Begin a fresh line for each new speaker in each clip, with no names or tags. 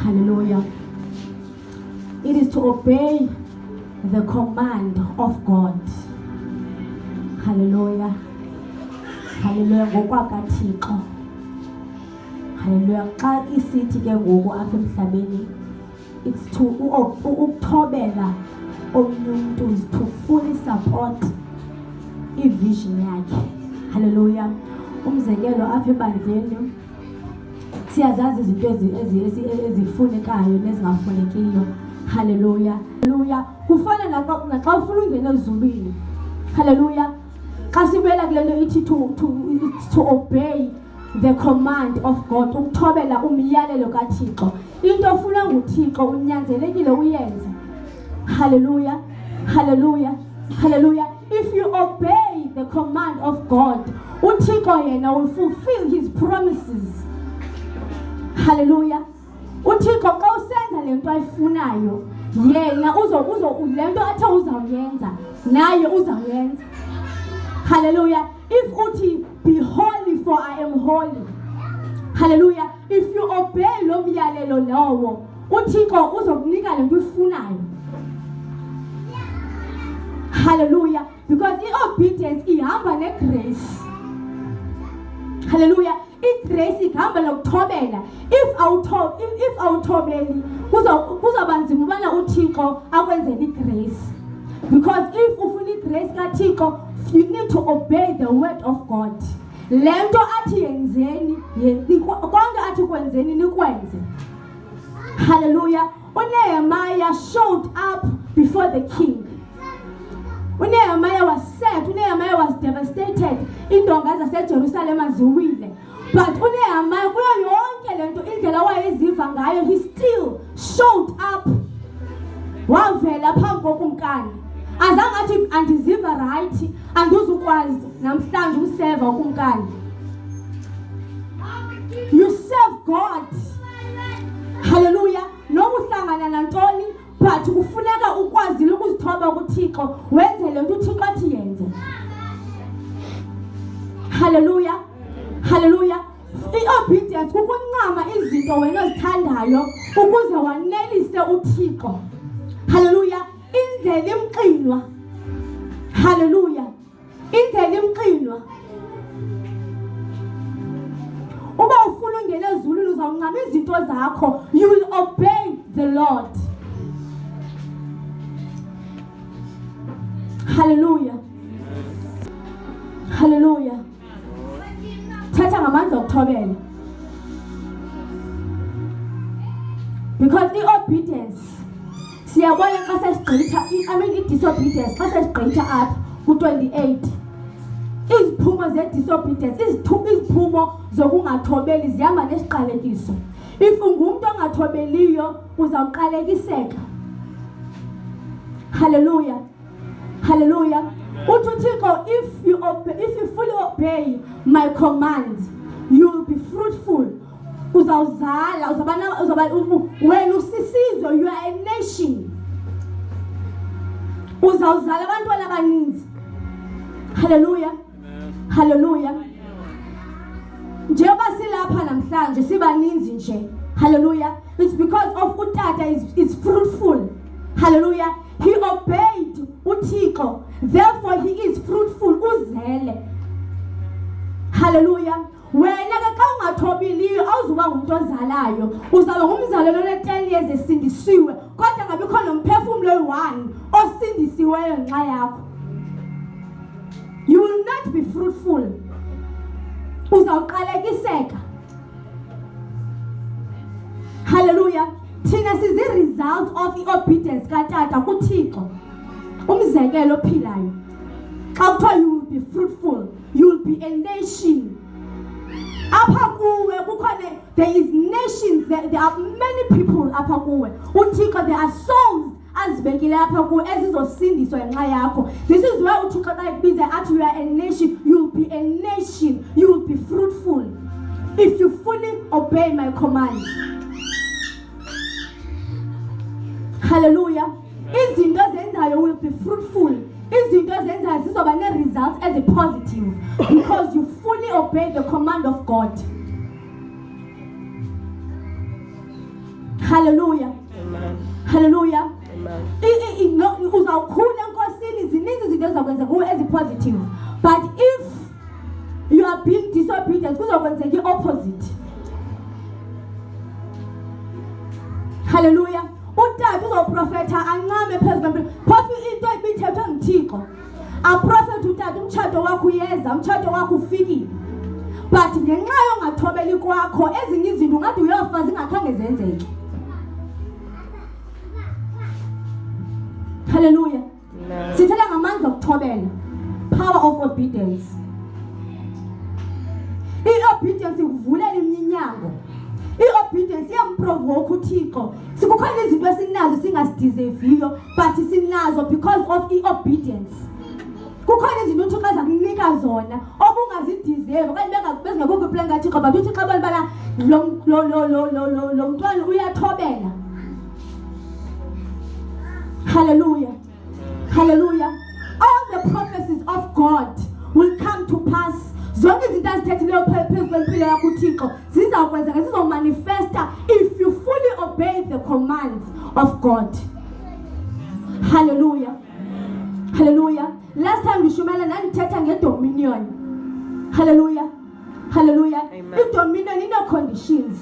Hallelujah. It is to obey the command of God. Hallelujah. Hallelujah. NgokwakaThixo. Hallelujah. Xa isithi ke ngoku apha emhlabeni, it's to ukuthobela omnye umuntu, is to fully support i-vision yakhe. Hallelujah. Umzekelo apha ebandleni siyazazi izinto ezifunekayo nezingafunekiyo. Hallelujah. Hallelujah. Kufana naxa ufuna ungena ezulwini. Hallelujah. Xa sibuyela kule nto ithi to obey the command of God, ukuthobela umyalelo kaThixo. Into ofuna nguThixo unyanzelekile uyenze. Hallelujah. Hallelujah. Hallelujah. If you obey the command of God, uThixo yena will fulfill his promises. Hallelujah. uThixo xa usenza lento ayifunayo, yena lento athe uzawuyenza naye uzawuyenza. Hallelujah. If uthi be holy for I am holy. Hallelujah. If you obey lo myalelo lowo, uThixo uzokunika lento uyifunayo. Hallelujah. Because i-obedience ihamba ne-grace. Hallelujah. I-grace ihamba nokuthobela. If awuthobeli kuzawuba nzima ubana uThixo akwenzele i-grace. Because if ufuna i-grace kaThixo, you need to obey the word of God. Lento athi yenzeni, konke athi kwenzeni nikwenze. Hallelujah. uNehemiah showed up before the king. uNehemiah was sad. uNehemiah was devastated. Indonga zaseJerusalem ziwile. But uNehemiah kuyo yonke lento indlela wayeziva ngayo, he still showed up. Wavela phambi kokumkani. Azange athi andiziva right, andizukwazi namhlanje umseva ukumkani. You serve God. Hallelujah. Nokuhlangana nantoni, but kufuneka ukwazi ukuzithoba kuThixo, wenze lento uThixo athi yenze. Hallelujah. Hallelujah. I-obedience kukuncama izinto wena ozithandayo ukuze wanelise uThixo. Hallelujah. Indlela imqinwa. Hallelujah. Indlela imqinwa. Uba ufuna ungena ezulwini uzawuncama izinto zakho. You will obey the Lord. Hallelujah. Hallelujah. Thatha ngamandla okuthobela. Because the obedience siyabona xa sesigqitha, i-disobedience xa sesigqitha apha ku-28. Iziphumo ze-disobedience, iziphumo zokungathobeli zihamba nesiqalekiso. If ungumntu ongathobeliyo uzawuqalekiseka. Hallelujah. Hallelujah. Uthi uThixo, if you fully obey my commands, you will be fruitful. Uzawuzala, wena usisizwe, you are a nation. Uzawuzala abantwana abaninzi. Hallelujah. Hallelujah. Njengoba silapha namhlanje sibaninzi nje. Hallelujah. It's because of utata is fruitful. Hallelujah. He obeyed uThixo, therefore he is fruitful. Uzele. Hallelujah. Wena ke xa ungathobeliyo awuzuba ngumuntu ozalayo, uzaba ngumzalelo le-10 years esindisiwe, kodwa ngabikho nomphefumulo oyi-1 osindisiweyo ngenxa yakho. You will not be fruitful. Uzawuqalekiseka. Hallelujah. Thina sizi-result of i-obedience katata kuThixo. Umzekelo ophilayo. Xa kuthiwa you will be fruitful, you will be a nation. Apha kuwe kukhona, there is nations, there are many people apha kuwe. uThixo, there are souls azibekile apha kuwe ezizosindiswa ngenxa yakho. This is why uThixo xa ekubiza athi you are a nation, you will be a nation, you will be fruitful if you fully obey my commands. Hallelujah. Izinto zenzayo will be fruitful. Izinto zenzayo zizoba ne-results as a positive because you fully obey the command of God. Hallelujah.
Amen.
Hallelujah.
Amen.
Uzawukhula enkosini zininzi izinto ezizakwenza kuwe ezipositive. But if you are being disobedient, kuzokwenzeka i-opposite. Hallelujah. Utata uzoprofetha ancame phezu kwempilo. Phofu into ibithethwe nguThixo. Aprofetha utata umtshato wakho uyeza, umtshato wakho ufikile. But ngenxa yongathobeli kwakho ezinye izinto ungathi uyofa zingakhange zenzeke. Hallelujah. Sithetha ngamandla okuthobela. Power of obedience. I-obedience ivulela iminyango. I-obedience iyamprovoke uThixo. Sikukhona izinto esinazo singasideserviyo, but sinazo because of i-obedience. Kukhona izinto uThixo azakunika zona obungazideserve okanye bengekho kwiplan kaThixo, but uThixo abona bana lo mntwana uyathobela. Hallelujah. Hallelujah. All the prophecies of God will come to pass. Zonke izinto azithethileyo phezu kwempilo yakho uThixo zizakwenzeka, zizomanifesta if you fully obey the commands of God. Hallelujah. Hallelujah. Last time ngishumela nandithetha ngedominion. Hallelujah. Hallelujah. I-dominion ino-conditions.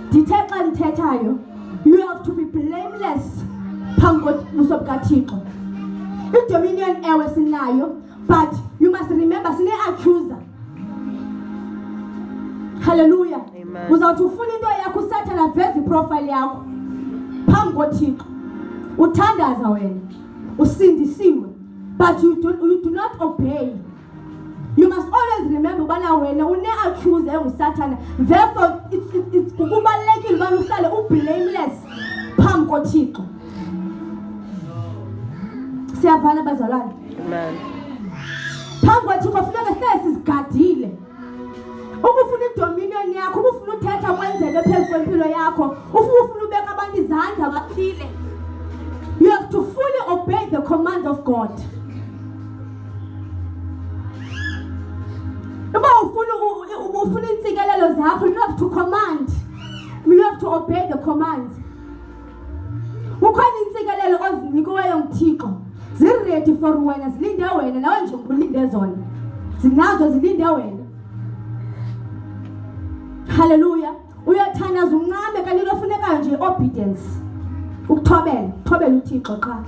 Ndithe xa ndithethayo, you have to be blameless phambi kobuso bukaThixo. I-dominion ewe sinayo, but you must remember sine-accuser. Hallelujah. Uzawuthi ufuna into yakho uSathane aveze iprofile yakho phambi koThixo. Uthandaza wena, usindisiwe, but you do not obey. You must always remember ubana wena une-accuser enguSathane. Therefore it's kubalulekile ubana uhlale ublameless phambi koThixo. Siyavana bazalwane.
Amen.
Phambi koThixo funeka sihlale sizigadile. Ukufuna idominion yakho, ukufuna uthetha kwenzeke phezu kwempilo yakho, ufuna ubeka abantu izandla baphile. You have to fully obey the commands of God. Uba ufuna intsikelelo zakho, you have to command. You have to obey the commands. Ukhona intsikelelo ozinikiweyo nguThixo. Ziredi for wena, zilinde wena nawe nje ulinde zona. Zinazo zilinde wena. Hallelujah. Uyathandaza uncame kanti into ofunekayo nje obedience. Ukuthobela uThixo qha.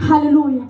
Hallelujah.